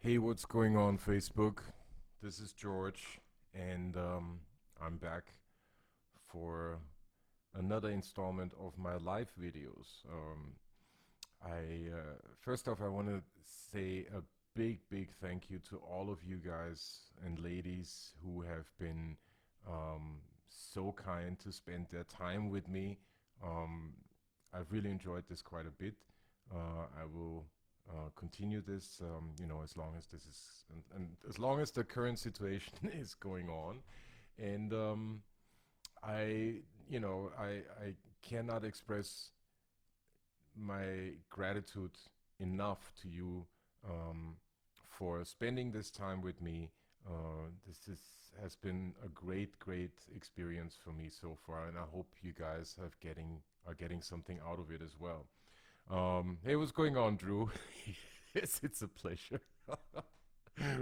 Hey, what's going on, Facebook? This is George, and I'm back for another installment of my live videos. I First off, I want to say a big thank you to all of you guys and ladies who have been so kind to spend their time with me. Um, I've really enjoyed this quite a bit. I will continue this, as long as this is, and as long as the current situation is going on. And I, I cannot express my gratitude enough to you for spending this time with me. Has been a great experience for me so far, and I hope you guys are getting something out of it as well. Hey, what's going on, Drew? Yes, it's a pleasure.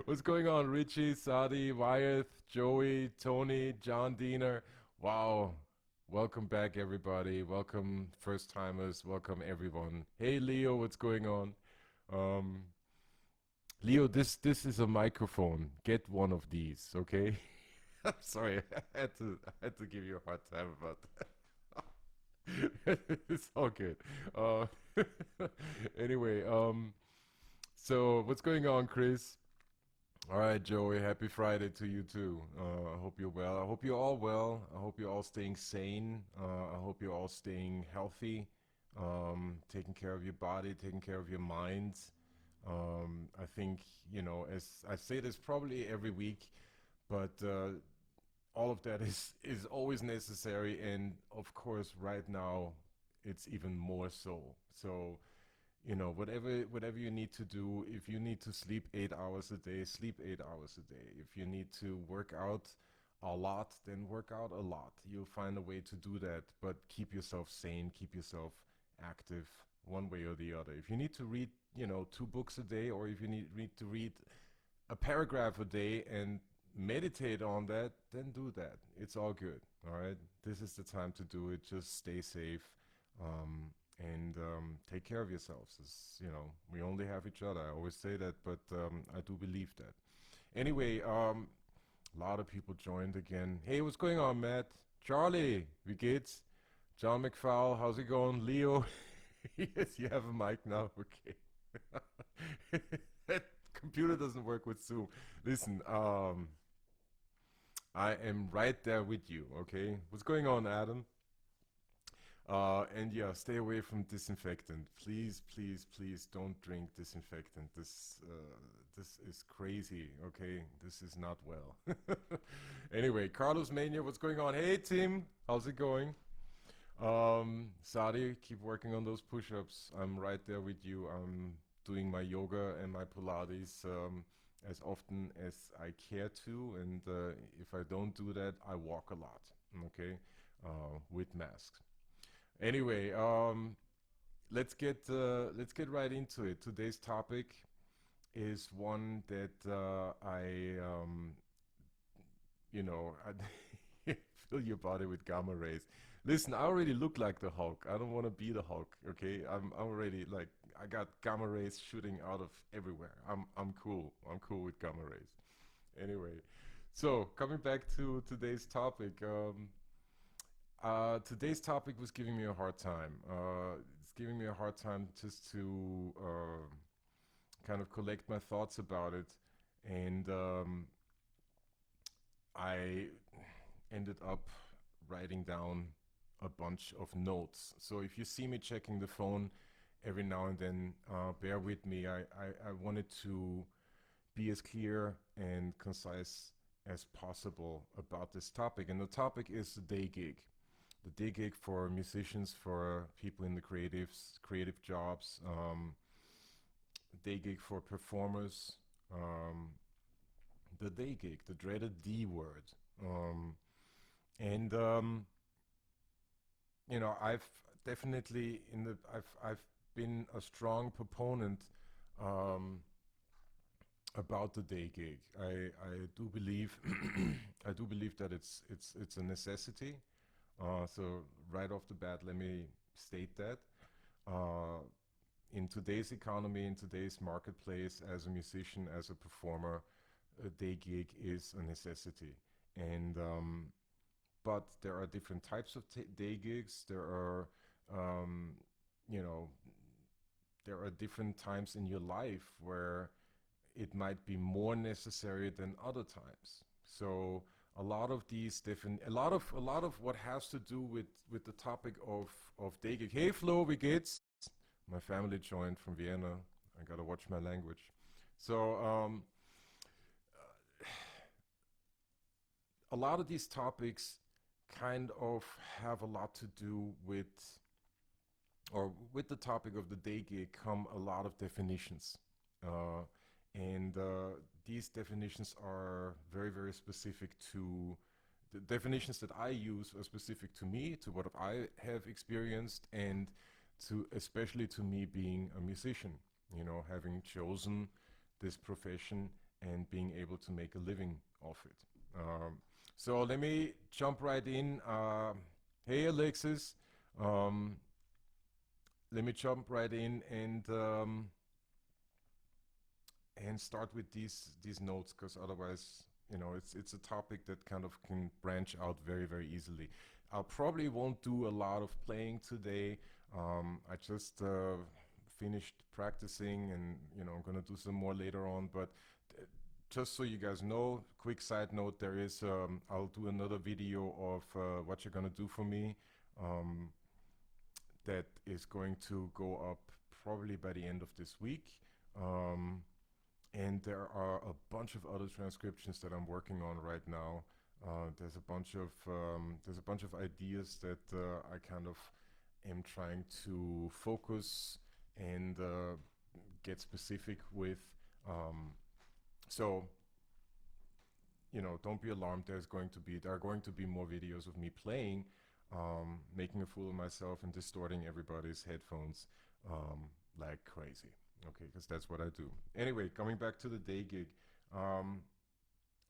What's going on, Richie, Sadi, Wyeth, Joey, Tony, John Diener? Wow. Welcome back, everybody. Welcome, first timers. Welcome, everyone. Hey, Leo, what's going on? Um, Leo, this is a microphone. Get one of these, okay? I'm sorry, I had to give you a hard time about that. It's all good. Uh, anyway, so what's going on, Chris? All right, Joey, happy Friday to you too. I hope you're well. I hope you're all well. I hope you're all staying sane. I hope you're all staying healthy, taking care of your body, taking care of your minds. I think, as I say this probably every week, but all of that is always necessary, and of course, right now, it's even more so. So, whatever you need to do, if you need to sleep 8 hours a day, sleep 8 hours a day. If you need to work out a lot, then work out a lot. You'll find a way to do that, but keep yourself sane, keep yourself active one way or the other. If you need to read, two books a day, or if you need to read a paragraph a day and meditate on that, then do that. It's all good. All right. This is the time to do it. Just stay safe. And take care of yourselves. We only have each other. I always say that, but I do believe that. Anyway, a lot of people joined again. Hey, what's going on, Matt? Charlie, wie geht's? John McFowle, how's it going? Leo, yes, you have a mic now. Okay. That computer doesn't work with Zoom. Listen, I am right there with you. Okay, what's going on, Adam? And yeah, stay away from disinfectant. Please don't drink disinfectant. This is crazy. Okay, this is not well. Anyway, Carlos Mania, what's going on? Hey Tim, how's it going? Sadi, keep working on those push-ups. I'm right there with you. I'm doing my yoga and my Pilates as often as I care to, and if I don't do that, I walk a lot. Okay, with masks. Anyway, let's get right into it. Today's topic is one that I fill your body with gamma rays. Listen, I already look like the Hulk. I don't want to be the Hulk. Okay, I'm already like I got gamma rays shooting out of everywhere. I'm cool. I'm cool with gamma rays. Anyway, so coming back to today's topic. Today's topic was giving me a hard time. It's giving me a hard time just to kind of collect my thoughts about it. And I ended up writing down a bunch of notes. So if you see me checking the phone every now and then, bear with me. I wanted to be as clear and concise as possible about this topic. And the topic is the day gig. The day gig for musicians, for people in the creative jobs, day gig for performers, um, the day gig, the dreaded D word. Um, and I've definitely I've been a strong proponent um, about the day gig. I do believe I do believe that it's a necessity. So right off the bat, let me state that. Uh, in today's economy, in today's marketplace, as a musician, as a performer, a day gig is a necessity. And but there are different types of day gigs. There are, um, you know, there are different times in your life where it might be more necessary than other times. So a lot of these different, a lot of what has to do with the topic of day gig. Hey Flo, wie geht's? My family joined from Vienna. I gotta watch my language. So a lot of these topics kind of have a lot to do with, or with the topic of the day gig come a lot of definitions. Uh, and these definitions are very, very specific to the definitions that I use are specific to me, to what I have experienced, and to especially to me being a musician, having chosen this profession and being able to make a living off it. So let me jump right in. Hey, Alexis. Um, Let me jump right in and start with these notes, because otherwise, it's a topic that kind of can branch out very, very easily. I probably won't do a lot of playing today. I just finished practicing, and I'm gonna do some more later on. But uh, just so you guys know, quick side note: I'll do another video of what you're gonna do for me. Um, that is going to go up probably by the end of this week. Um, and there are a bunch of other transcriptions that I'm working on right now. There's a bunch of ideas that I kind of am trying to focus and get specific with. Um, so don't be alarmed. There are going to be more videos of me playing, making a fool of myself and distorting everybody's headphones like crazy. Okay, because that's what I do. Anyway, coming back to the day gig. Um,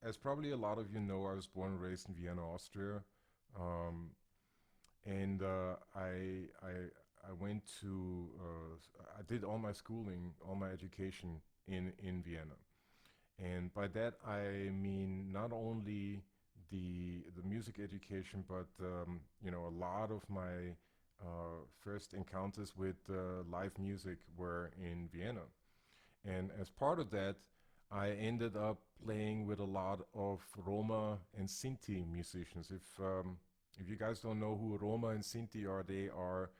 as probably a lot of you know, I was born and raised in Vienna, Austria, um, and I went to I did all my schooling, all my education in Vienna. And by that I mean not only the music education, but a lot of my first encounters with live music were in Vienna. And as part of that, I ended up playing with a lot of Roma and Sinti musicians. If you guys don't know who Roma and Sinti are, they are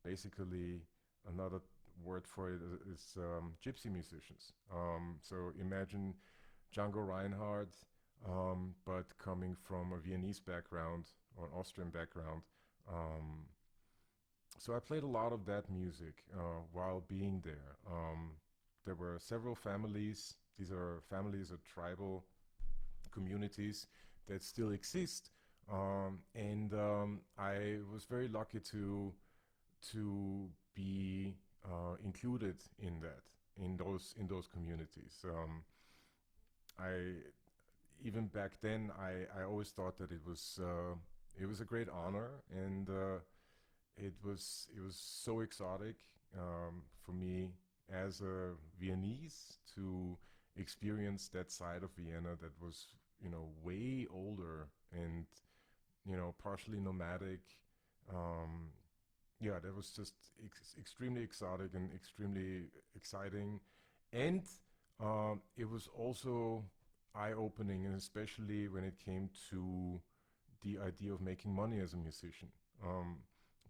basically another word for it is gypsy musicians. So imagine Django Reinhardt, but coming from a Viennese background or an Austrian background. Um, so I played a lot of that music while being there. There were several families. These are families of tribal communities that still exist, and I was very lucky to be included in that in those communities. I Even back then I always thought that it was a great honor, and it was so exotic for me as a Viennese to experience that side of Vienna that was way older and partially nomadic. Um, yeah, that was just extremely exotic and extremely exciting, and it was also eye-opening, and especially when it came to the idea of making money as a musician, um,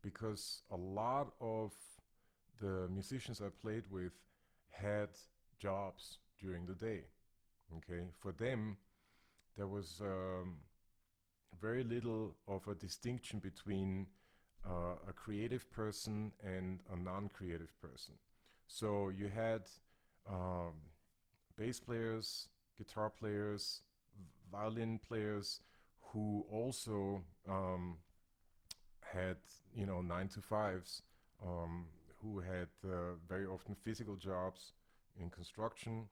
because a lot of the musicians I played with had jobs during the day. Okay, for them there was very little of a distinction between a creative person and a non-creative person. So you had um, bass players, guitar players, violin players who also had 9 to 5s, who had very often physical jobs in construction,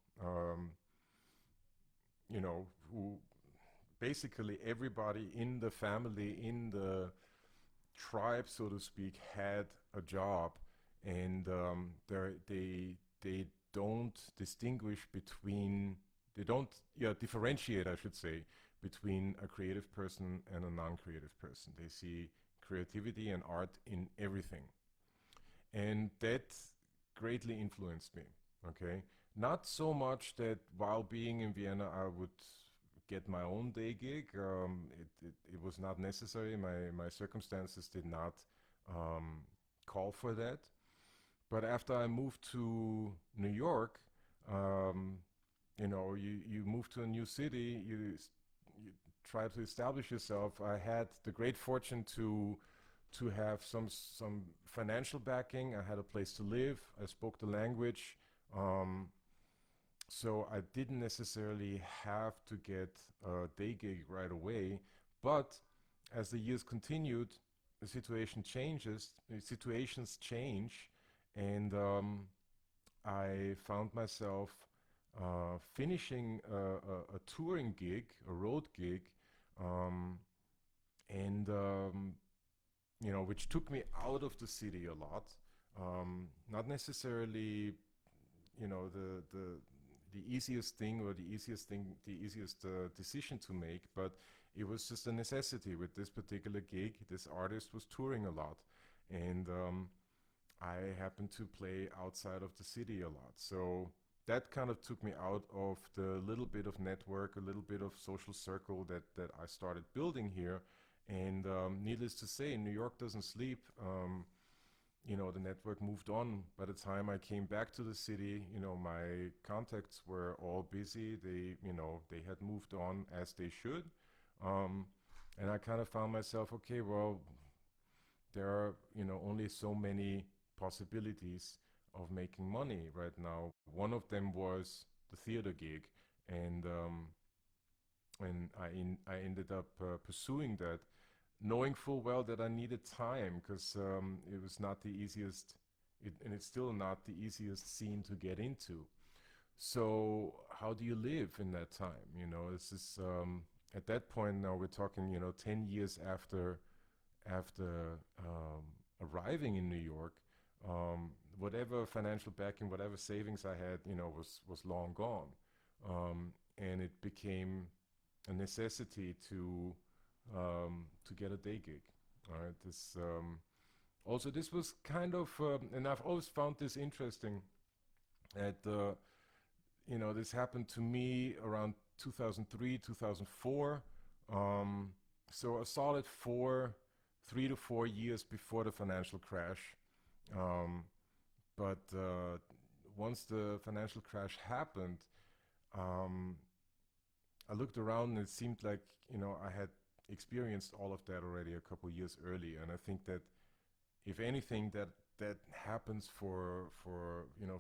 who basically everybody in the family, in the tribe, so to speak, had a job, and they don't distinguish between, they don't, yeah, differentiate, I should say, between a creative person and a non-creative person. They see creativity and art in everything, and that greatly influenced me. Okay, not so much that while being in Vienna I would get my own day gig. It was not necessary. My circumstances did not um, call for that. But after I moved to New York, um, you move to a new city, you try to establish yourself. I had the great fortune to have some financial backing. I had a place to live. I spoke the language. Um, so I didn't necessarily have to get a day gig right away. But as the years continued, the situation changes, the situations change, and I found myself finishing a touring gig, a road gig, um, and which took me out of the city a lot. Not necessarily, the easiest thing, or the easiest decision to make, but it was just a necessity. With this particular gig, this artist was touring a lot, and I happened to play outside of the city a lot. So that kind of took me out of the little bit of network, a little bit of social circle that I started building here. And needless to say, New York doesn't sleep. The network moved on. By the time I came back to the city, my contacts were all busy. They had moved on as they should. Um, and I kind of found myself, okay, well, there are, only so many possibilities of making money right now. One of them was the theater gig, and I ended up pursuing that, knowing full well that I needed time, because it was not the easiest, and it's still not the easiest scene to get into. So how do you live in that time? This is at that point now we're talking, 10 years after arriving in New York. Whatever financial backing, whatever savings I had, was long gone, and it became a necessity to get a day gig. All right, this was kind of, and I've always found this interesting. That this happened to me around 2003, 2004. Um, so a solid 3 to 4 years before the financial crash. Um, but once the financial crash happened, um, I looked around and it seemed like, I had experienced all of that already a couple years earlier. And I think that if anything, that happens for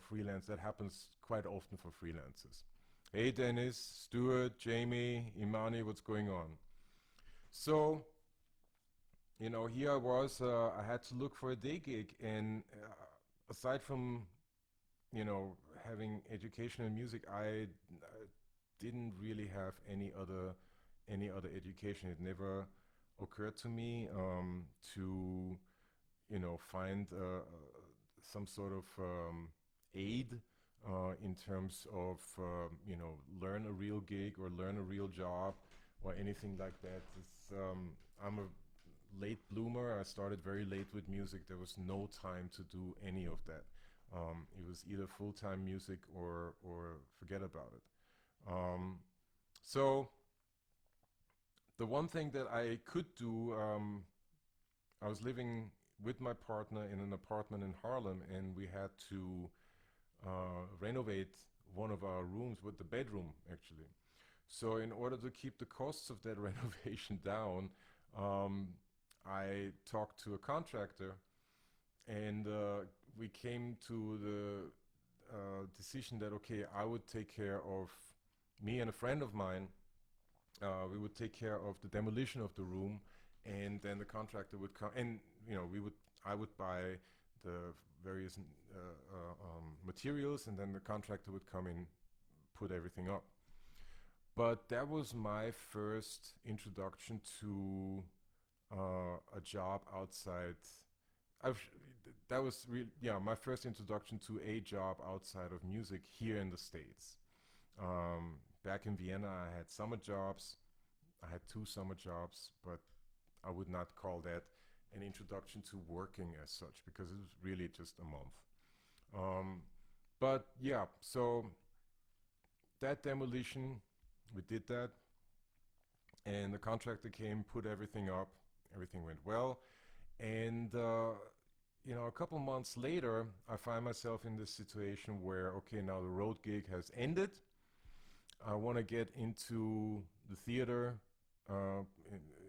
freelance, that happens quite often for freelancers. Hey Dennis, Stuart, Jamie, Imani, what's going on? So, here I was, I had to look for a day gig, and aside from, having education in music, I didn't really have any other education. It never occurred to me to find some sort of aid in terms of learn a real gig or learn a real job or anything like that. I'm a late bloomer. I started very late with music. There was no time to do any of that. It was either full-time music or forget about it. So the one thing that I could do, I was living with my partner in an apartment in Harlem, and we had to renovate one of our rooms, with the bedroom actually. So in order to keep the costs of that renovation down, um, I talked to a contractor, and we came to the decision that, okay, I would take care of, me and a friend of mine, we would take care of the demolition of the room, and then the contractor would come, and I would buy the various materials, and then the contractor would come in, put everything up. But that was my first introduction to a job outside. I've, that was really, yeah, my first introduction to a job outside of music here in the States. Back in Vienna, I had summer jobs. I had two summer jobs, but I would not call that an introduction to working as such because it was really just a month. Um, but yeah, so that demolition, we did that, and the contractor came, put everything up, everything went well, and a couple months later, I find myself in this situation where, okay, now the road gig has ended. I want to get into the theater, uh,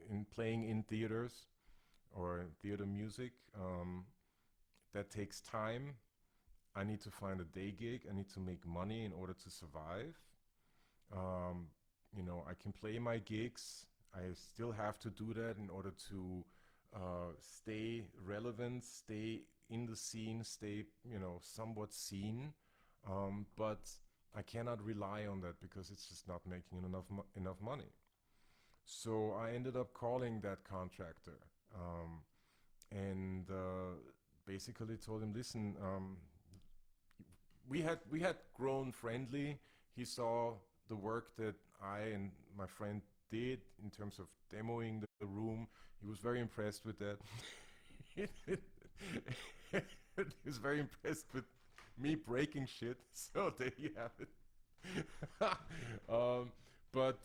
in playing in theaters or theater music. That takes time. I need to find a day gig. I need to make money in order to survive. Um, I can play my gigs. I still have to do that in order to stay relevant, stay in the scene, stay, somewhat seen. But I cannot rely on that because it's just not making enough money. So I ended up calling that contractor, and basically told him, "Listen, we had grown friendly. He saw the work that I and my friend did in terms of demoing the room. He was very impressed with that. He was very impressed with me breaking shit. So there you have it. um, but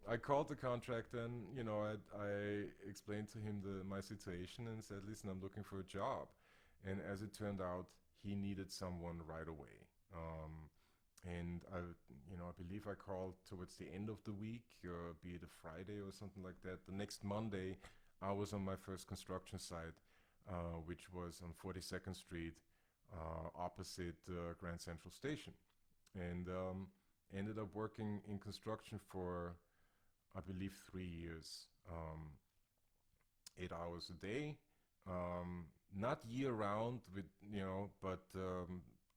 I called the contractor and I explained to him my situation and said, listen, I'm looking for a job. And as it turned out, he needed someone right away. And I believe I called towards the end of the week, be it a Friday or something like that. The next Monday, I was on my first construction site, which was on 42nd Street, opposite Grand Central Station, and ended up working in construction for, I believe, 3 years, 8 hours a day, not year round, but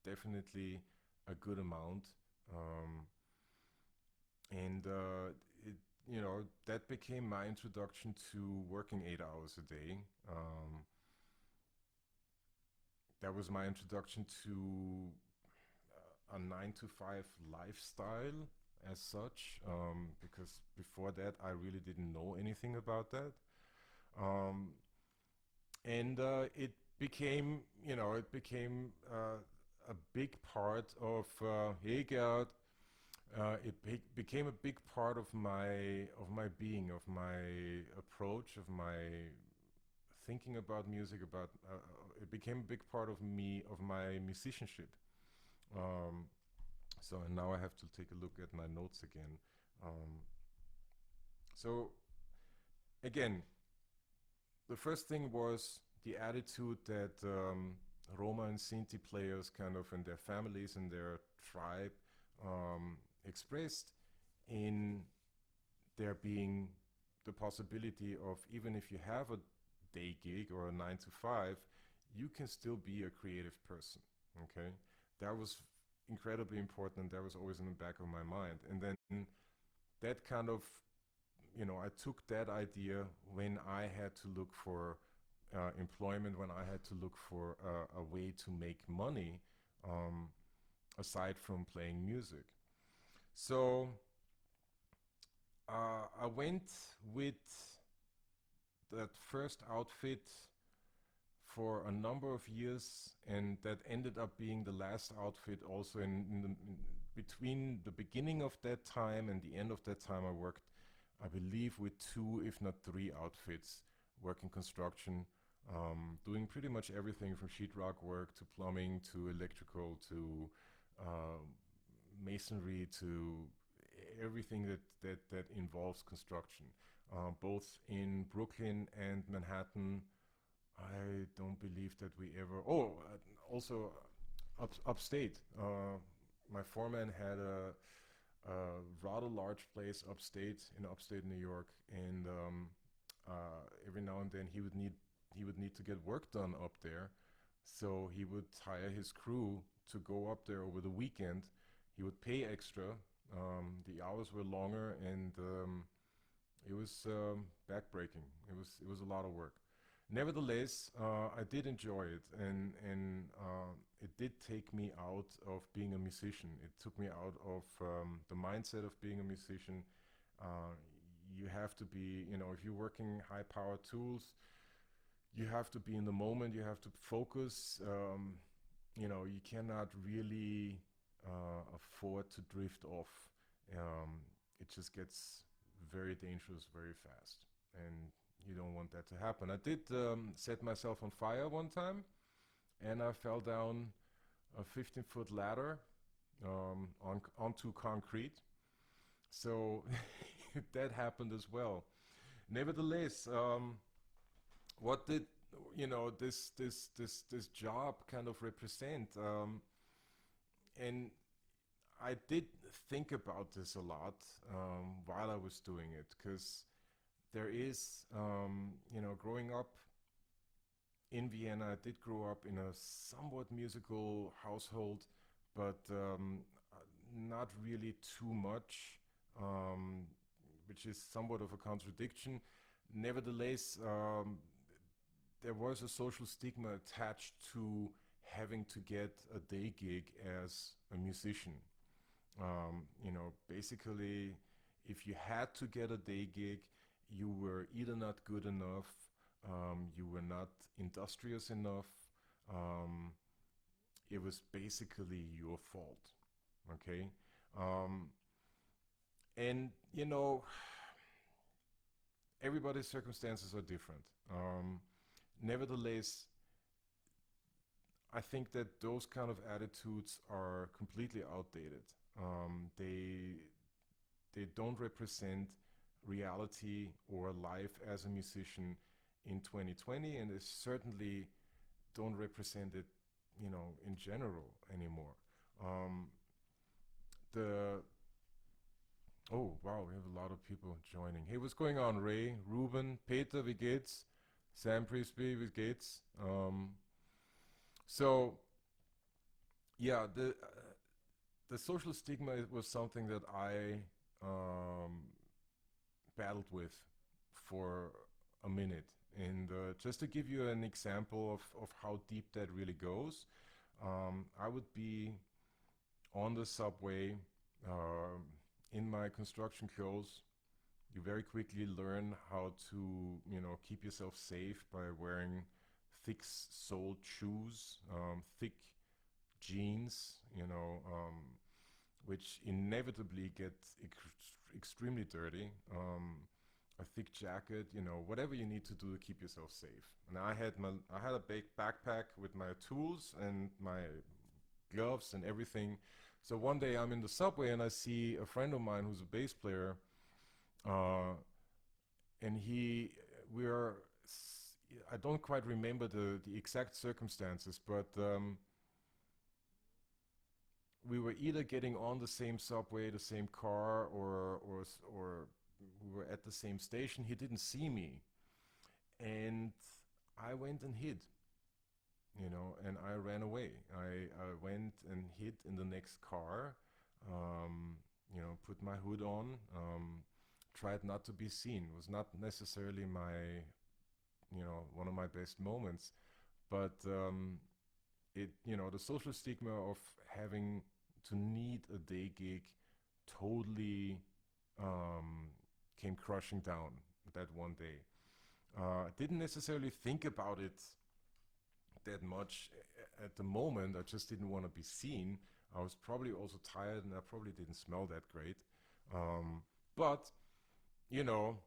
definitely a good amount. Um, and it, that became my introduction to working 8 hours a day. That was my introduction to a 9 to 5 lifestyle as such, because before that I really didn't know anything about that. Um, and it became a big part of hey Gerd, became a big part of my being, of my approach, of my thinking about music. About it became a big part of me, of my musicianship. Um, so and now I have to take a look at my notes again. So again, the first thing was the attitude that Roma and Sinti players, kind of, and their families and their tribe, expressed in there being the possibility of, even if you have a day gig or a 9 to 5, you can still be a creative person. Okay, that was incredibly important. That was always in the back of my mind. And then that kind of, I took that idea when I had to look for employment, when I had to look for a way to make money, um, aside from playing music. So I went with that first outfit for a number of years, and that ended up being the last outfit also. In between the beginning of that time and the end of that time, I worked, I believe, with two, if not three outfits, working construction, doing pretty much everything from sheetrock work to plumbing to electrical to uh, masonry to everything that involves construction, both in Brooklyn and Manhattan. I don't believe that we ever. Oh, also upstate. My foreman had a rather large place in upstate New York, and every now and then he would need to get work done up there, so he would hire his crew to go up there over the weekend. He would pay extra. The hours were longer, and it was backbreaking. It was a lot of work. Nevertheless, I did enjoy it, and it did take me out of being a musician. It took me out of the mindset of being a musician. Uh, you have to be, if you're working high-powered tools, you have to be in the moment. You have to focus. You cannot really afford to drift off. Um, it just gets very dangerous very fast, and you don't want that to happen. I did set myself on fire one time, and I fell down a 15-foot ladder onto concrete. So that happened as well. Nevertheless, what did this job kind of represent? And I did think about this a lot while I was doing it, because there is, growing up in Vienna, I did grow up in a somewhat musical household, but not really too much, um, which is somewhat of a contradiction. Nevertheless, there was a social stigma attached to having to get a day gig as a musician. Basically, if you had to get a day gig, you were either not good enough, you were not industrious enough. Um, it was basically your fault. Okay, um, and everybody's circumstances are different. Nevertheless, I think that those kind of attitudes are completely outdated. They don't represent reality or life as a musician in 2020, and they certainly don't represent it, in general anymore. Um, the Oh wow, we have a lot of people joining. Hey, what's going on, Ray, Ruben, Peter, wie geht's? Sam Prisby, wie geht's? So yeah, the social stigma was something that I um, battled with for a minute. And just to give you an example of how deep that really goes, I would be on the subway um in my construction clothes. You very quickly learn how to, keep yourself safe by wearing thick-soled shoes, thick jeans, which inevitably get extremely dirty. A thick jacket, whatever you need to do to keep yourself safe. And I had a big backpack with my tools and my gloves and everything. So one day I'm in the subway and I see a friend of mine who's a bass player, uh, and we are, I don't quite remember the exact circumstances, but we were either getting on the same subway, the same car, or we were at the same station. He didn't see me, and I went and hid, and I ran away. I went and hid in the next car, put my hood on, tried not to be seen. It was not necessarily one of my best moments, but the social stigma of having to need a day gig totally um, came crushing down that one day. I didn't necessarily think about it that much at the moment. I just didn't want to be seen. I was probably also tired, and I probably didn't smell that great. But you know,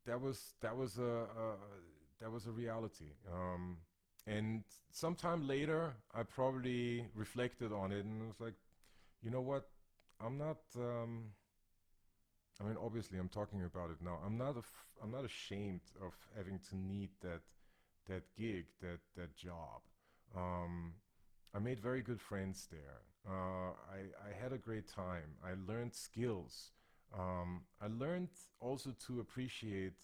that was a reality. And sometime later, I probably reflected on it and was like, you know what? I'm not. I mean, obviously, I'm talking about it now. I'm not ashamed of having to need that gig, that job. Um, I made very good friends there. I had a great time. I learned skills. I learned also to appreciate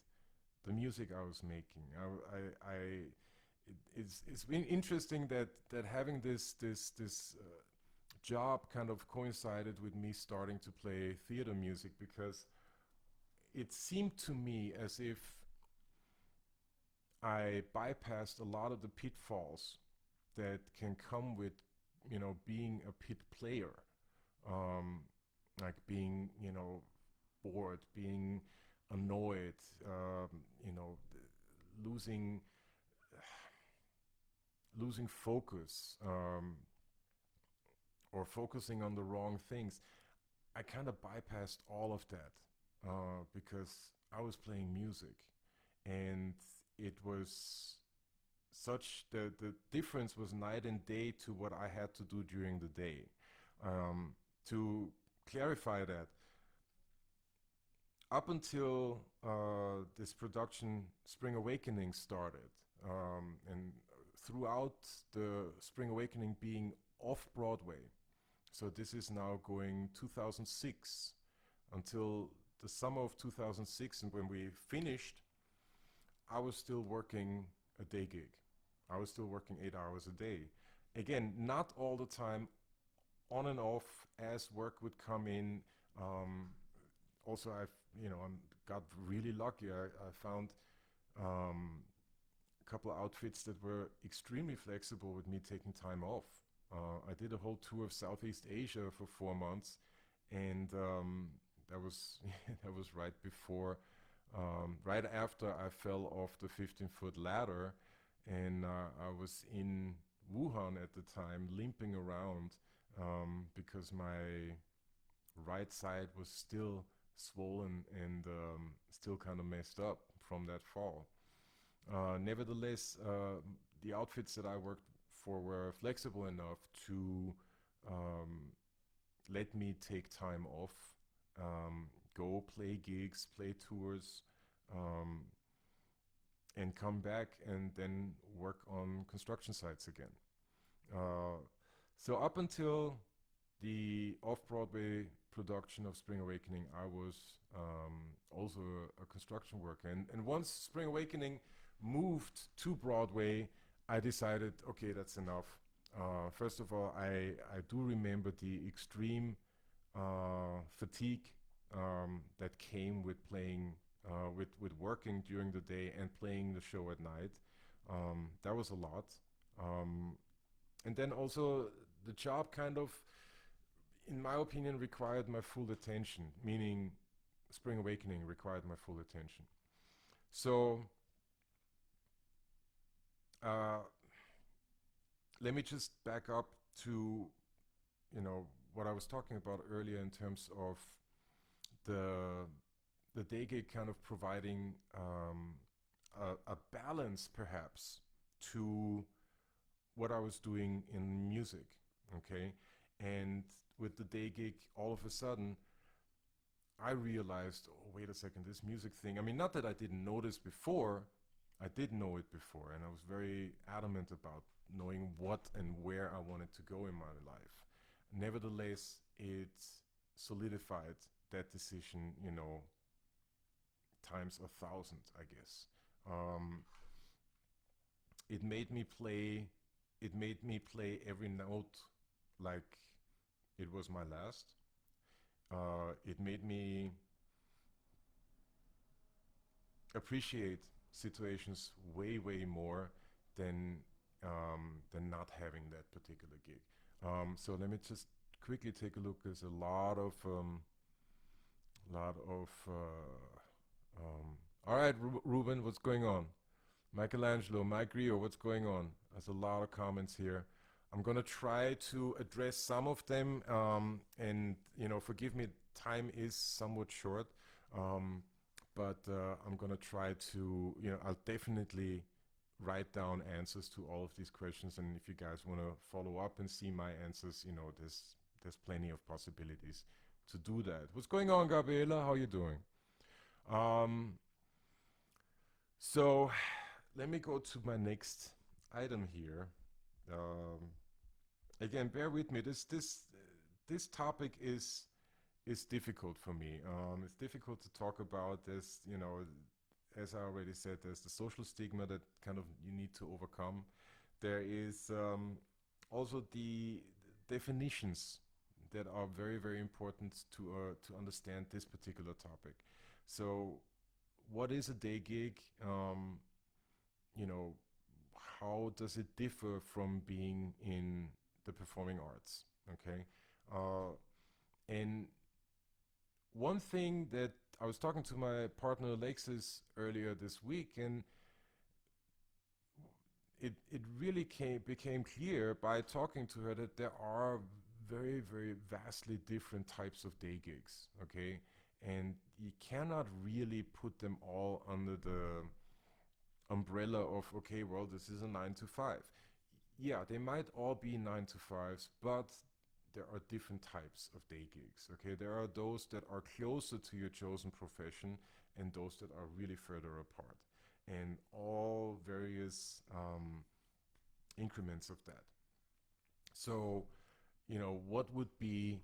the music I was making. It's been interesting that having this job kind of coincided with me starting to play theater music, because it seemed to me as if I bypassed a lot of the pitfalls that can come with, being a pit player, um, like being, bored, being annoyed, um, you know, losing losing focus, or focusing on the wrong things. I kind of bypassed all of that because I was playing music, and it was such the difference was night and day to what I had to do during the day. To clarify that, up until this production Spring Awakening started, and throughout the Spring Awakening being off Broadway, so this is now going 2006 until the summer of 2006, and when we finished, I was still working a day gig. I was still working 8 hours a day. Again, not all the time, on and off as work would come in. Um, Also, I'm got really lucky. I found a couple of outfits that were extremely flexible with me taking time off. I did a whole tour of Southeast Asia for 4 months, and that was that was right before, right after I fell off the 15-foot ladder, and I was in Wuhan at the time, limping around because my right side was still swollen and still kind of messed up from that fall. Nevertheless, the outfits that I worked for were flexible enough to um, let me take time off, go play gigs, play tours, um, and come back and then work on construction sites again. Uh, so up until the off-Broadway production of Spring Awakening, I was also a construction worker. And once Spring Awakening moved to Broadway, I decided, okay, that's enough. First of all, I do remember the extreme fatigue that came with playing, with working during the day and playing the show at night. That was a lot. Um, and then also the job kind of, in my opinion, required my full attention, meaning Spring Awakening required my full attention. So uh, let me just back up to, what I was talking about earlier in terms of the the day gig kind of providing a balance, perhaps, to what I was doing in music. Okay, and with the day gig, all of a sudden, I realized, oh, wait a second, this music thing. I mean, not that I didn't know this before, I did know it before, and I was very adamant about knowing what and where I wanted to go in my life. Nevertheless, it solidified that decision, times 1,000, I guess. Um, it made me play. It made me play every note like it was my last. It made me appreciate situations way, way more than not having that particular gig. So let me just quickly take a look. There's a lot of. All right, Ruben, what's going on? Michelangelo, Mike Rio, what's going on? There's a lot of comments here. I'm gonna try to address some of them, and forgive me, time is somewhat short, um, but I'm gonna try to, I'll definitely write down answers to all of these questions, and if you guys want to follow up and see my answers, there's plenty of possibilities to do that. What's going on, Gabriela? How are you doing? Um, so let me go to my next item here. Um, Again, bear with me. This topic is difficult for me. It's difficult to talk about. There's, as I already said, there's the social stigma that kind of you need to overcome. There is also the definitions that are very, very important to understand this particular topic. So, what is a day gig? you know, how does it differ from being in the performing arts? Okay. Uh, and one thing that I was talking to my partner Alexis earlier this week, and it really became clear by talking to her that there are very, very vastly different types of day gigs, okay? And you cannot really put them all under the umbrella of, okay, well, this is a 9 to 5. Yeah, they might all be 9 to 5s, but there are different types of day gigs, okay? There are those that are closer to your chosen profession and those that are really further apart. And all various increments of that. So, what would be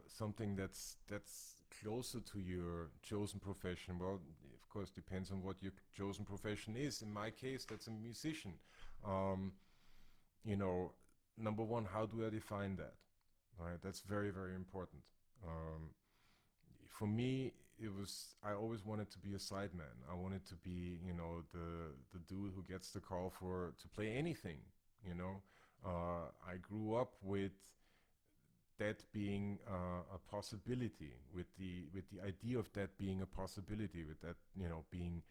something that's closer to your chosen profession? Well, of course, depends on what your chosen profession is. In my case, that's a musician. Um, you know, Number one, how do I define that? All right, that's very, very important. Um, for me, I always wanted to be a sideman. I wanted to be, the dude who gets the call to play anything. You know, I grew up with that being a possibility, with the idea of that being a possibility, with that being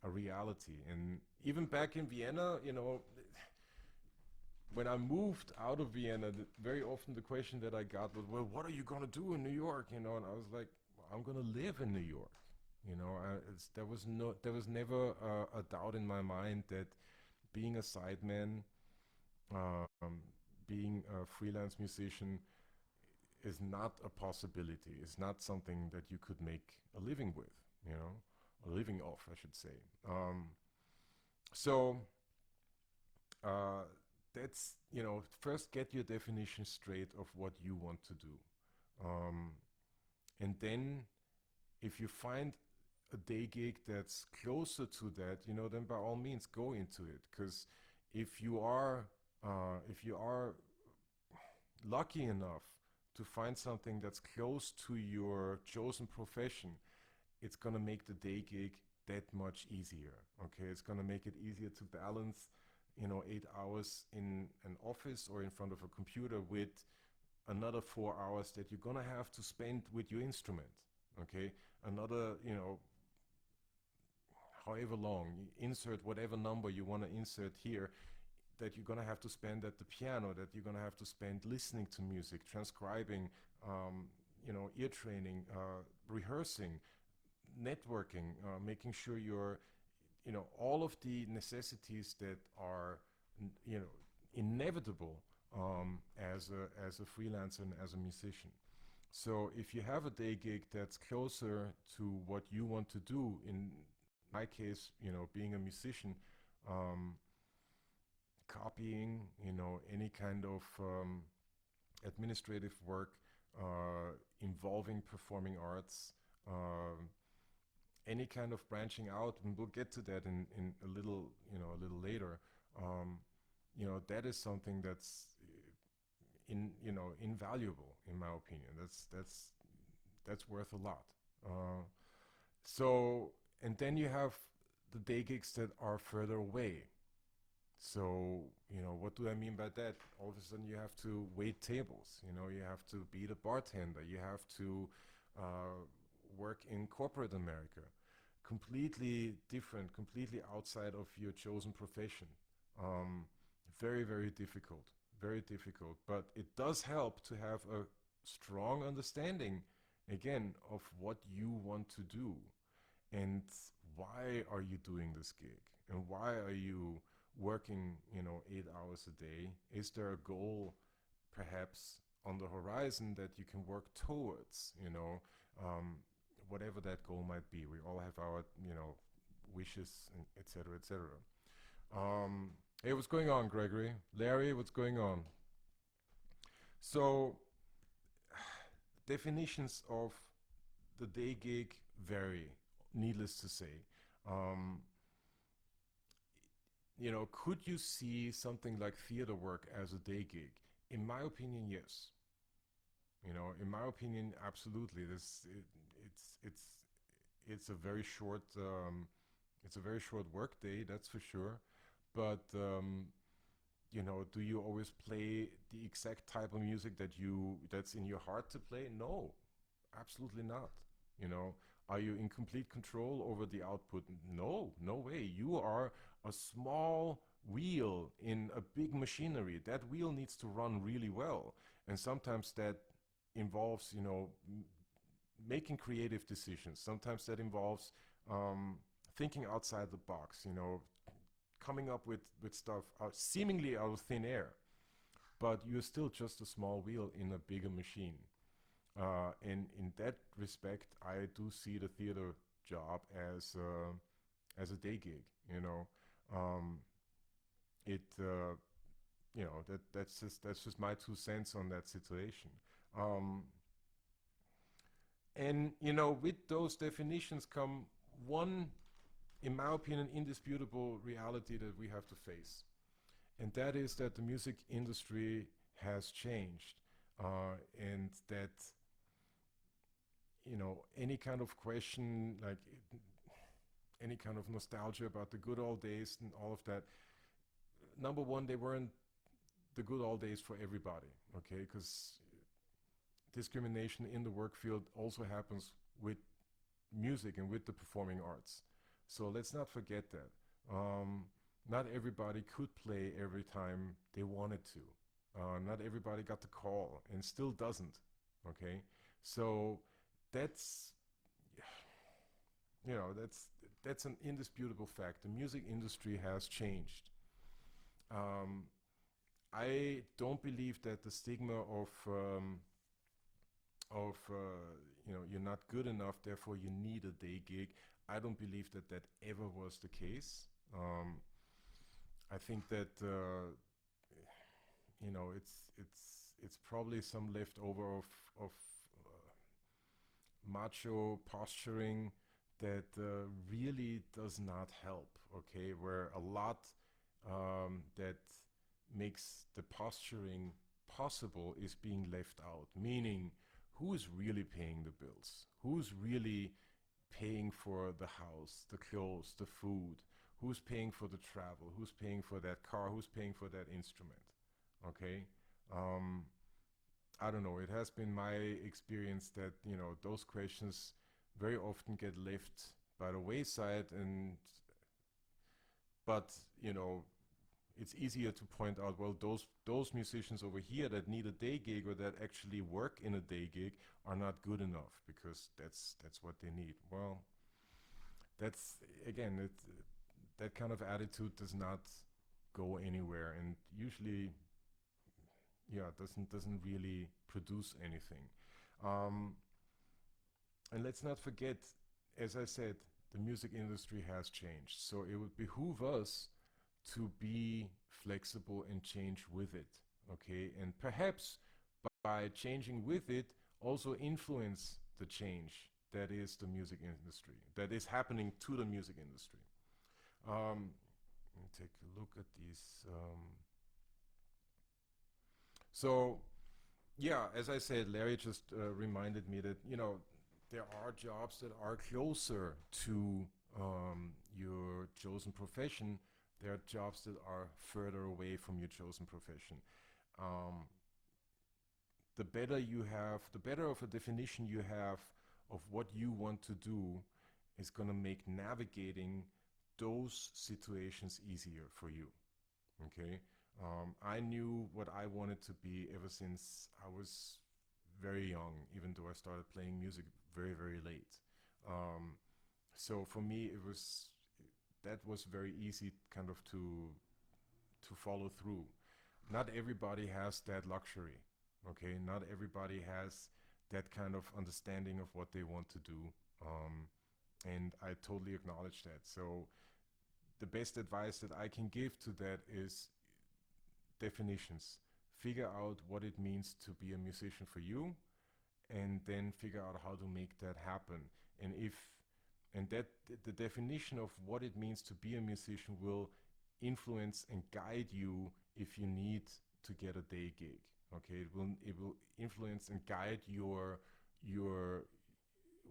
a reality. And even back in Vienna, when I moved out of Vienna, very often the question that I got was, "Well, what are you gonna do in New York?" And I was like, well, "I'm gonna live in New York." There was never a doubt in my mind that being a sideman, um, being a freelance musician, is not a possibility. It's not something that you could make a living with, a living off, I should say. So uh, that's, first get your definition straight of what you want to do. Um, and then if you find a day gig that's closer to that, then by all means go into it. Because if you are if you are lucky enough to find something that's close to your chosen profession, it's gonna make the day gig that much easier. Okay, it's gonna make it easier to balance, 8 hours in an office or in front of a computer with another 4 hours that you're gonna have to spend with your instrument. Okay, another, however long, insert whatever number you want to insert here, that you're going to have to spend at the piano, that you're going to have to spend listening to music, transcribing, ear training, rehearsing, networking, making sure you're, all of the necessities that are, you know, inevitable as a freelancer and as a musician. So if you have a day gig that's closer to what you want to do, in my case, being a musician, um, copying, any kind of administrative work involving performing arts, any kind of branching out, and we'll get to that in a little later. Um, that is something that's invaluable in my opinion. That's worth a lot. Uh, so, and then you have the day gigs that are further away. So, what do I mean by that? All of a sudden, you have to wait tables. You have to be the bartender. You have to uh, work in corporate America. Completely different, completely outside of your chosen profession. Um, Very, very difficult. Very difficult. But it does help to have a strong understanding, again, of what you want to do and why are you doing this gig and why are you working 8 hours a day. Is there a goal perhaps on the horizon that you can work towards, um, whatever that goal might be. We all have our wishes, and etc., etc. Hey, what's going on, Gregory? Larry, what's going on? So definitions of the day gig vary, needless to say. Um, could you see something like theater work as a day gig? In my opinion, yes. In my opinion, absolutely. It's a very short It's a very short work day, that's for sure. But do you always play the exact type of music that's in your heart to play? No, absolutely not. You know, are you in complete control over the output? No, no way. You are a small wheel in a big machinery. That wheel needs to run really well. And sometimes that involves, making creative decisions. Sometimes that involves um, thinking outside the box, coming up with stuff seemingly out of thin air. But you're still just a small wheel in a bigger machine. And in that respect, I do see the theater job as a day gig. Um, it that's just my 2 cents on that situation. Um, and with those definitions come one, in my opinion, indisputable reality that we have to face, and that is that the music industry has changed, and that any kind of question, like any kind of nostalgia about the good old days and all of that. Number one, they weren't the good old days for everybody, okay? Because discrimination in the work field also happens with music and with the performing arts. So let's not forget that. Not everybody could play every time they wanted to. Not everybody got the call and still doesn't, okay? So that's that's an indisputable fact. The music industry has changed. Um, I don't believe that the stigma of you're not good enough, therefore you need a day gig. I don't believe that that ever was the case. I think that it's probably some leftover of macho posturing that really does not help. Okay, where a lot that makes the posturing possible is being left out. Meaning, who is really paying the bills? Who's really paying for the house, the clothes, the food? Who's paying for the travel? Who's paying for that car? Who's paying for that instrument? Okay. Um, I don't know. It has been my experience that those questions very often get left by the wayside, and but it's easier to point out, well, those musicians over here that need a day gig or that actually work in a day gig are not good enough because that's what they need. Well, that's again, that kind of attitude does not go anywhere, and usually, yeah, doesn't really produce anything. Um, and let's not forget, as I said, the music industry has changed, so it would behoove us to be flexible and change with it, okay? And perhaps by changing with it, also influence the change that is the music industry, that is happening to the music industry. Let me take a look at these. So, yeah, as I said, Larry just reminded me that, there are jobs that are closer to your chosen profession. There are jobs that are further away from your chosen profession. Um, the better of a definition you have of what you want to do is going to make navigating those situations easier for you. Okay. I knew what I wanted to be ever since I was very young, even though I started playing music very, very late. Um, so for me, that was very easy kind of to follow through. Not everybody has that luxury. Okay, not everybody has that kind of understanding of what they want to do. And I totally acknowledge that. So the best advice that I can give to that is definitions. Figure out what it means to be a musician for you, and then figure out how to make that happen. And if and that the definition of what it means to be a musician will influence and guide you if you need to get a day gig. Okay, it will influence and guide your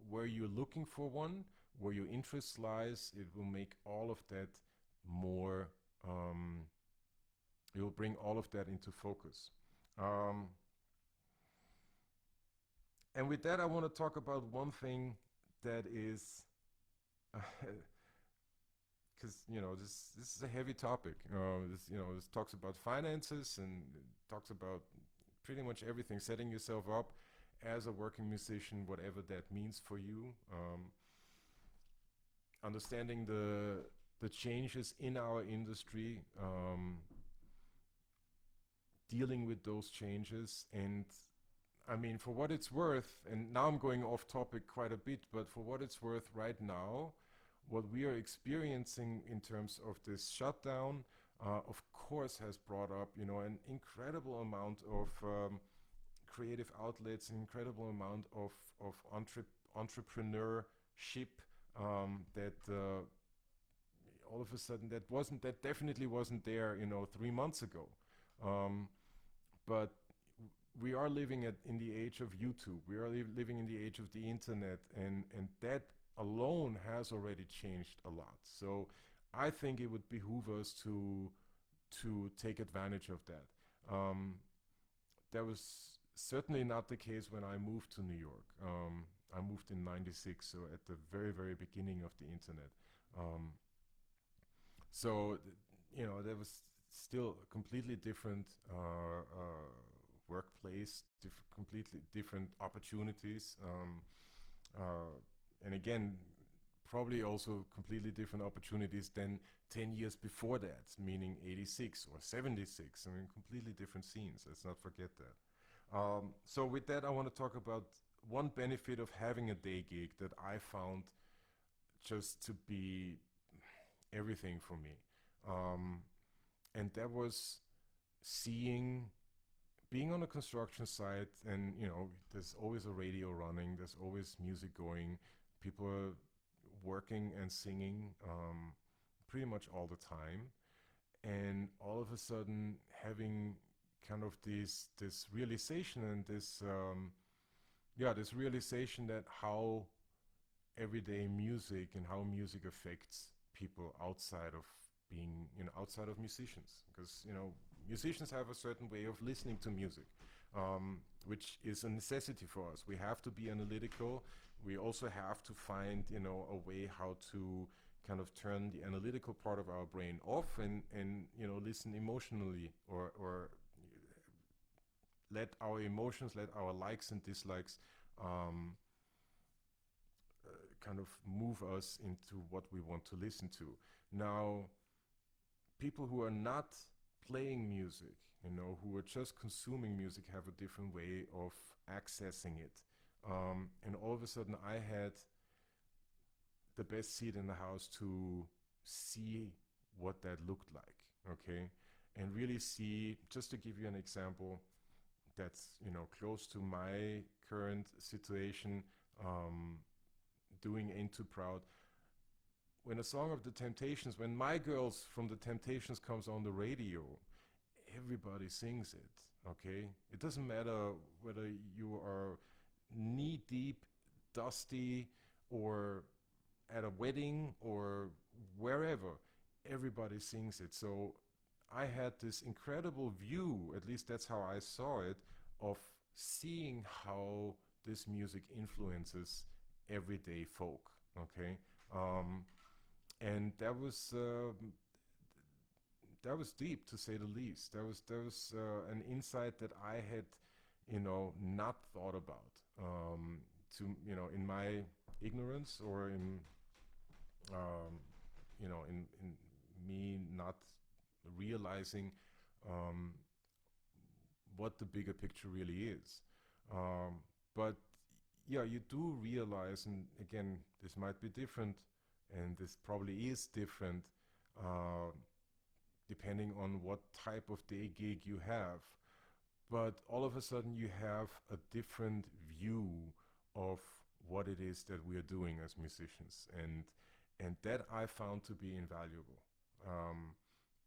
where you're looking for one, where your interest lies, it will make all of that more, um, it will bring all of that into focus. Um, and with that, I want to talk about one thing that is, because this is a heavy topic. This talks about finances and it talks about pretty much everything, setting yourself up as a working musician, whatever that means for you. Understanding the changes in our industry, dealing with those changes, and I mean, for what it's worth, and now I'm going off topic quite a bit, but for what it's worth right now, what we are experiencing in terms of this shutdown, of course, has brought up, an incredible amount of creative outlets, an incredible amount of entrepreneurship that all of a sudden that definitely wasn't there, 3 months ago. Um, but we are living in the age of YouTube. We are living in the age of the internet, and that alone has already changed a lot. So I think it would behoove us to take advantage of that. That was certainly not the case when I moved to New York. I moved in '96, so at the very, very beginning of the internet. Um, so, there was still a completely different workplace, completely different opportunities. And again, probably also completely different opportunities than 10 years before that, meaning 86 or 76. I mean, completely different scenes. Let's not forget that. So with that, I want to talk about one benefit of having a day gig that I found just to be everything for me. Um, and that was seeing, being on a construction site, and there's always a radio running, there's always music going, people are working and singing pretty much all the time, and all of a sudden having kind of this realization and this realization that how everyday music and how music affects people outside of being, outside of musicians, because musicians have a certain way of listening to music, which is a necessity for us. We have to be analytical. We also have to find, a way how to kind of turn the analytical part of our brain off and listen emotionally, or let our emotions, let our likes and dislikes um, kind of move us into what we want to listen to. Now, people who are not playing music, who are just consuming music, have a different way of accessing it. And all of a sudden, I had the best seat in the house to see what that looked like, okay? And really see, just to give you an example that's, close to my current situation, doing Ain't Too Proud. When a song of the Temptations, when My Girls from the Temptations comes on the radio, everybody sings it, okay? It doesn't matter whether you are knee deep, dusty, or at a wedding or wherever, everybody sings it. So I had this incredible view, at least that's how I saw it, of seeing how this music influences everyday folk, okay? And that was deep, to say the least. That was an insight that I had, not thought about. In my ignorance, or um, in me not realizing um, what the bigger picture really is. But yeah, you do realize, and again, this might be different, and this probably is different, uh, depending on what type of day gig you have. But all of a sudden, you have a different view of what it is that we are doing as musicians, and that I found to be invaluable.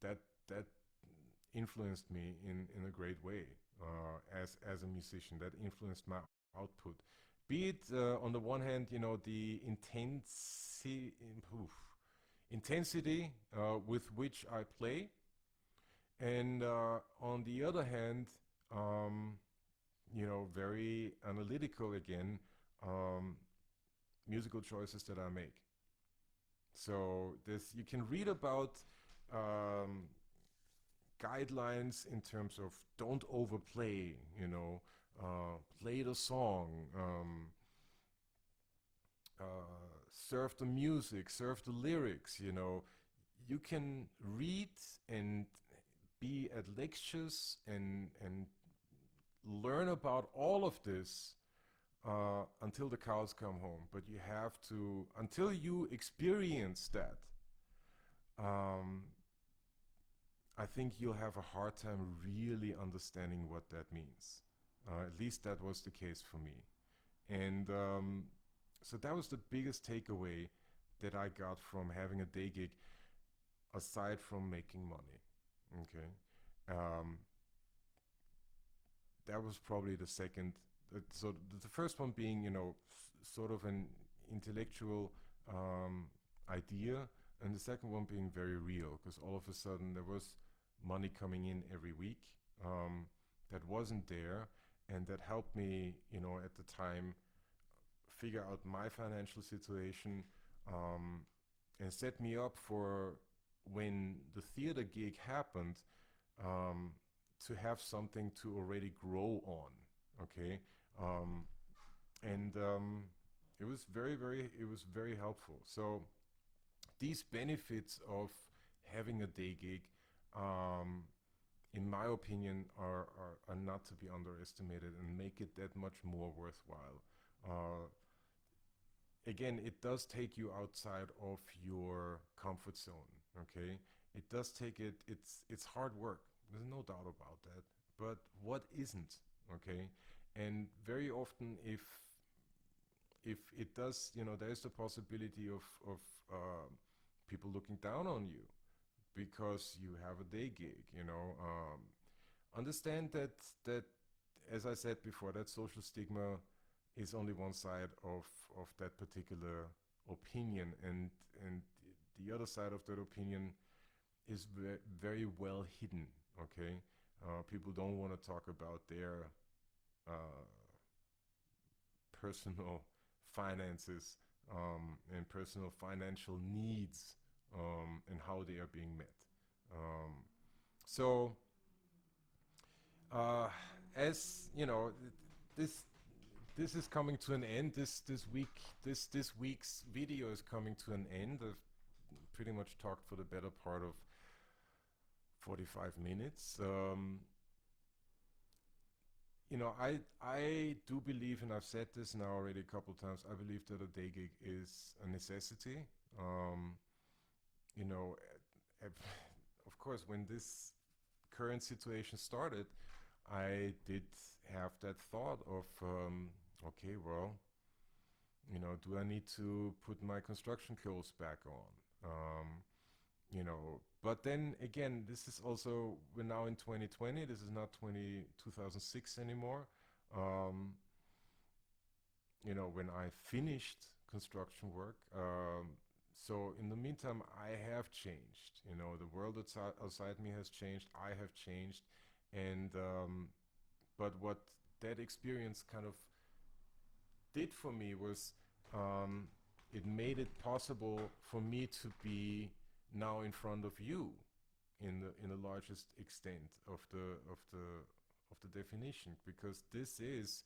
That that influenced me in a great way, as a musician. That influenced my output, Be it on the one hand, the intensity with which I play, and on the other hand, um, very analytical again, um, musical choices that I make. So this you can read about um, guidelines in terms of don't overplay, play the song, serve the music, serve the lyrics, You can read and be at lectures and learn about all of this until the cows come home. But you have to, until you experience that, um, I think you'll have a hard time really understanding what that means. At least that was the case for me. And so that was the biggest takeaway that I got from having a day gig, aside from making money. Okay. Um, that was probably the second. So the first one being, sort of an intellectual um, idea, and the second one being very real, because all of a sudden there was money coming in every week that wasn't there, and that helped me, at the time, figure out my financial situation and set me up for when the theater gig happened um, to have something to already grow on. Okay, um, and it was very helpful. So these benefits of having a day gig, um, in my opinion, are not to be underestimated and make it that much more worthwhile. Again, it does take you outside of your comfort zone. Okay, it does take it. It's hard work. There's no doubt about that. But what isn't? Okay, and very often, if it does, there is the possibility of people looking down on you because you have a day gig. Understand that as I said before, that social stigma is only one side of that particular opinion, and the other side of that opinion is very well hidden. Okay, people don't want to talk about their uh, personal finances and personal financial needs and how they are being met. Um, so, uh, as you know, this this is coming to an end. This week's video is coming to an end. I've pretty much talked for the better part of 45 minutes. I do believe, and I've said this now already a couple times, I believe that a day gig is a necessity. Um, you know, of course, when this current situation started, I did have that thought of, okay, well, do I need to put my construction clothes back on? But then again, this is also, we're now in 2020, this is not 2006 anymore. Um, when I finished construction work, so in the meantime, I have changed. The world outside me has changed, I have changed, and but what that experience kind of did for me was um, it made it possible for me to be now in front of you in the largest extent of the definition, because this is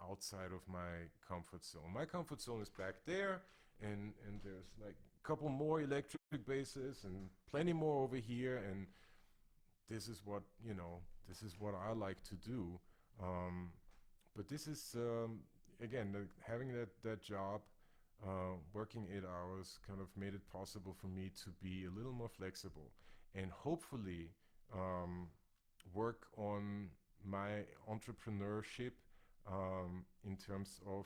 outside of my comfort zone. My comfort zone is back there, and there's like a couple more electric basses and plenty more over here, and this is what this is what I like to do. Um, but this is again having that job, working 8 hours, kind of made it possible for me to be a little more flexible, and hopefully work on my entrepreneurship in terms of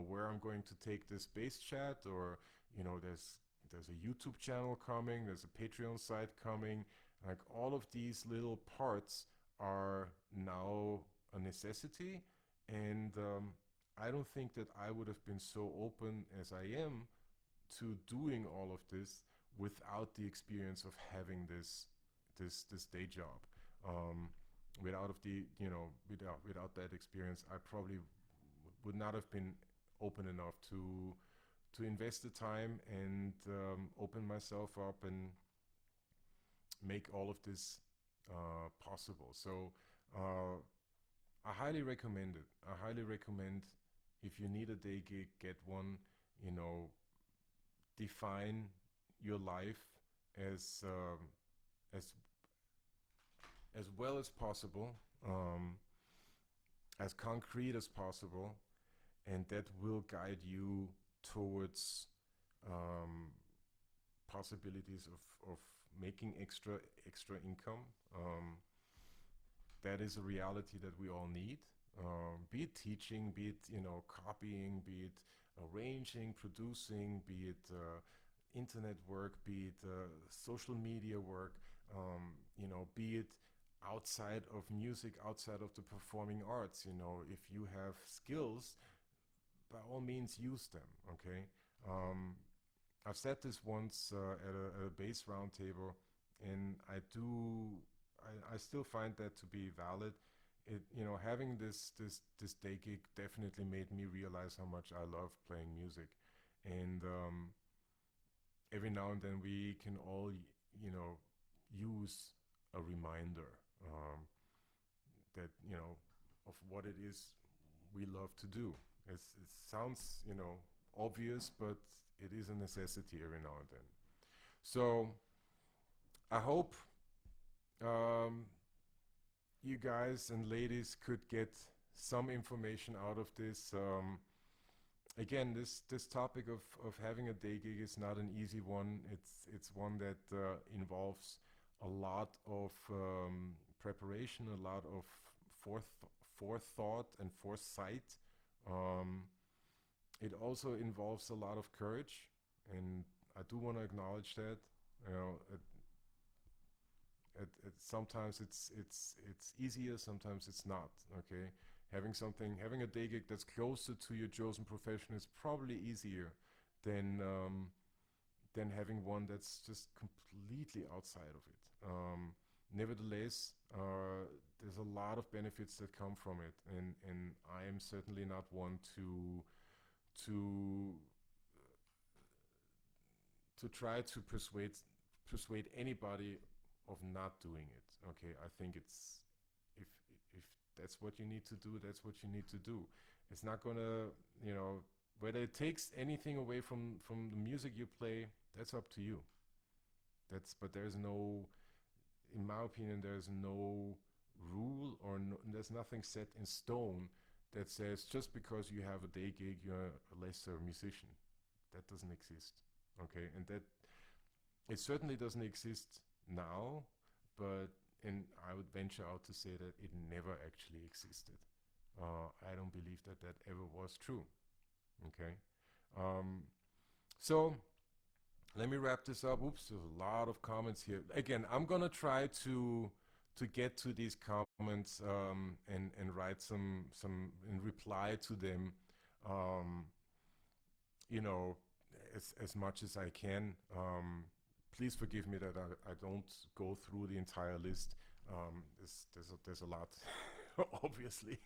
where I'm going to take this base chat, or there's a YouTube channel coming, there's a Patreon site coming, like all of these little parts are now a necessity, and I don't think that I would have been so open as I am to doing all of this without the experience of having this day job. Um, without of the without that experience, I probably would not have been open enough to invest the time and open myself up and make all of this possible. So uh, I highly recommend it. I highly recommend, if you need a day gig, get one. You know, define your life as as as well as possible, as concrete as possible, and that will guide you towards um, possibilities of making extra income. That is a reality that we all need. Be it teaching, be it copying, be it arranging, producing, be it internet work, be it social media work, be it outside of music, outside of the performing arts. If you have skills, by all means use them. Okay. Um, I've said this once at a bass roundtable, and I still find that to be valid. Having this day gig definitely made me realize how much I love playing music, and every now and then we can all, use a reminder um, that of what it is we love to do. It sounds obvious, but it is a necessity every now and then. So I hope um, you guys and ladies could get some information out of this. Again, this topic of having a day gig is not an easy one. It's one that involves a lot of preparation, a lot of forethought and foresight. Um, it also involves a lot of courage, and I do want to acknowledge that. You know, sometimes it's easier, sometimes it's not. Okay, having a day gig that's closer to your chosen profession is probably easier than having one that's just completely outside of it. Nevertheless, there's a lot of benefits that come from it, and I am certainly not one to try to persuade anybody of not doing it. Okay, I think if if that's what you need to do, that's what you need to do. It's not gonna, whether it takes anything away from the music you play, that's up to you. But there's no, in my opinion, there's no rule or there's nothing set in stone that says just because you have a day gig, you're a lesser musician. That doesn't exist. Okay, and that it certainly doesn't exist now, but and I would venture out to say that it never actually existed. I don't believe that that ever was true. Okay, um, so let me wrap this up. Oops, there's a lot of comments here. Again, I'm gonna try to get to these comments and write some and reply to them. Um, you know, as much as I can. Please forgive me that I don't go through the entire list. There's a lot, obviously.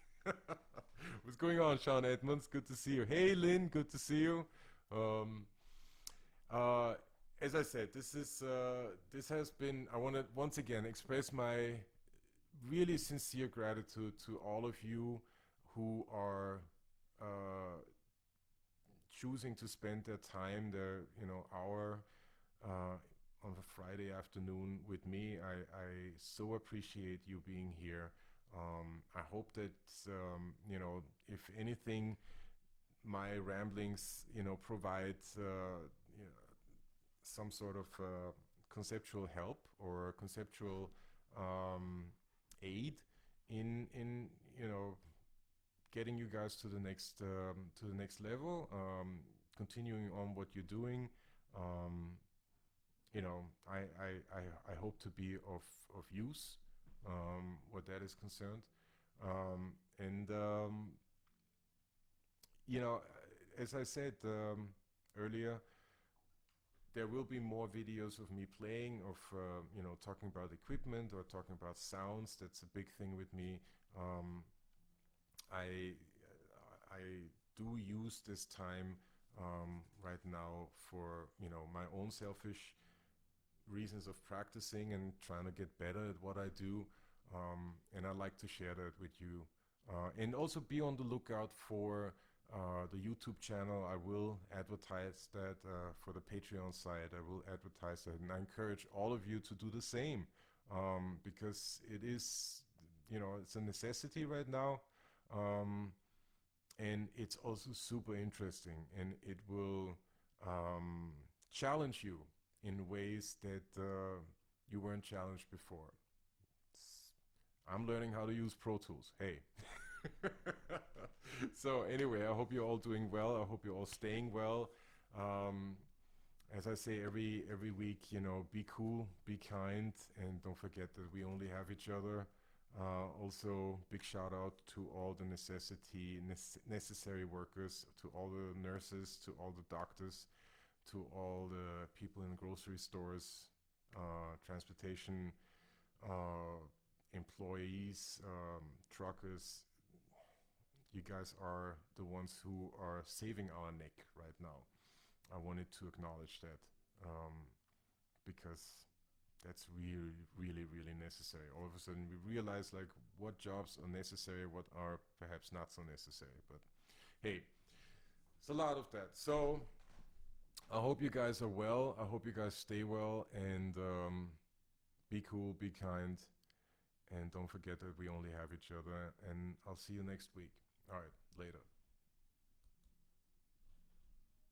What's going on, Sean Edmonds? Good to see you. Hey, Lynn, good to see you. Um, uh, as I said, this has been. I want to once again express my really sincere gratitude to all of you who are uh, choosing to spend their time, their hour uh, on a Friday afternoon with me. I so appreciate you being here. I hope that if anything, my ramblings provide some sort of conceptual help or conceptual aid in getting you guys to the next level, continuing on what you're doing. Um, I hope to be of use what that is concerned. And you know, as I said earlier, there will be more videos of me playing, of talking about equipment or talking about sounds. That's a big thing with me. Um, I I do use this time right now for my own selfish reasons of practicing and trying to get better at what I do, and I like to share that with you. And also be on the lookout for the YouTube channel. I will advertise that for the Patreon site. I will advertise that, and I encourage all of you to do the same, because it is, it's a necessity right now. Um, and it's also super interesting, and it will um, challenge you in ways that you weren't challenged before. It's, I'm learning how to use Pro Tools. Hey. So anyway, I hope you're all doing well. I hope you're all staying well. Um, as I say every week, be cool, be kind, and don't forget that we only have each other. Also, big shout out to all the necessary workers, to all the nurses, to all the doctors, to all the people in grocery stores, transportation employees, truckers. You guys are the ones who are saving our neck right now. I wanted to acknowledge that, because that's really, really, really necessary. All of a sudden, we realize like what jobs are necessary, what are perhaps not so necessary. But hey, it's a lot of that. So I hope you guys are well. I hope you guys stay well, and be cool, be kind, and don't forget that we only have each other. And I'll see you next week. All right, later.